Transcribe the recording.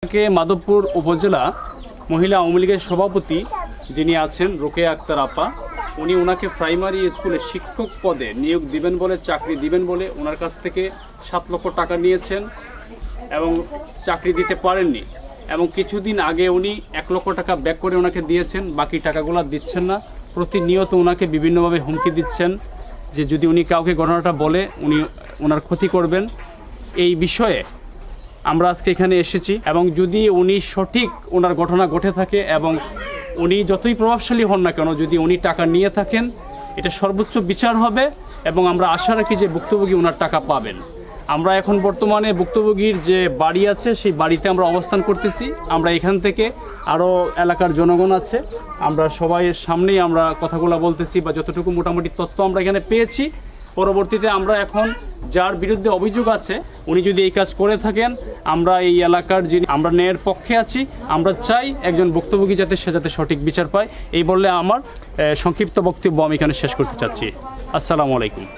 কে মাধবপুর উপজেলা মহিলা আওয়ামী লীগের সভাপতি যিনি আছেন রোকেয়া আক্তার আপা, উনি ওনাকে প্রাইমারি স্কুলে শিক্ষক পদে নিয়োগ দিবেন বলে, চাকরি দিবেন বলে ওনার কাছ থেকে 7 লক্ষ টাকা নিয়েছেন এবং চাকরি দিতে পারেননি। এবং কিছুদিন আগে উনি 1 লক্ষ টাকা ব্যাক করে ওনাকে দিয়েছেন, বাকি টাকাগুলো দিচ্ছেন না। প্রতিনিয়ত ওনাকে বিভিন্নভাবে হুমকি দিচ্ছেন যে যদি উনি কাউকে ঘটনাটা বলে উনি ওনার ক্ষতি করবেন। এই বিষয়ে আমরা আজকে এখানে এসেছি এবং যদি উনি সঠিক ওনার ঘটনা ঘটে থাকে এবং উনি যতই প্রভাবশালী হন না কেন, যদি উনি টাকা নিয়ে থাকেন এটা সর্বোচ্চ বিচার হবে এবং আমরা আশা রাখি যে ভুক্তভোগী ওনার টাকা পাবেন। আমরা এখন বর্তমানে ভুক্তভোগীর যে বাড়ি আছে সেই বাড়িতে আমরা অবস্থান করতেছি। আমরা এখান থেকে আরও এলাকার জনগণ আছে, আমরা সবাইয়ের সামনেই আমরা কথাগুলো বলতেছি বা যতটুকু মোটামুটি তথ্য আমরা এখানে পেয়েছি। পরবর্তীতে আমরা এখন যার বিরুদ্ধে অভিযোগ আছে উনি যদি এই কাজ করে থাকেন, আমরা এই এলাকার যিনি আমরা ন্যায়ের পক্ষে আছি, আমরা চাই একজন ভুক্তভোগী যাতে সঠিক বিচার পায়। এই বললে আমার সংক্ষিপ্ত বক্তব্য আমি এখানে শেষ করতে চাচ্ছি। আসসালামু আলাইকুম।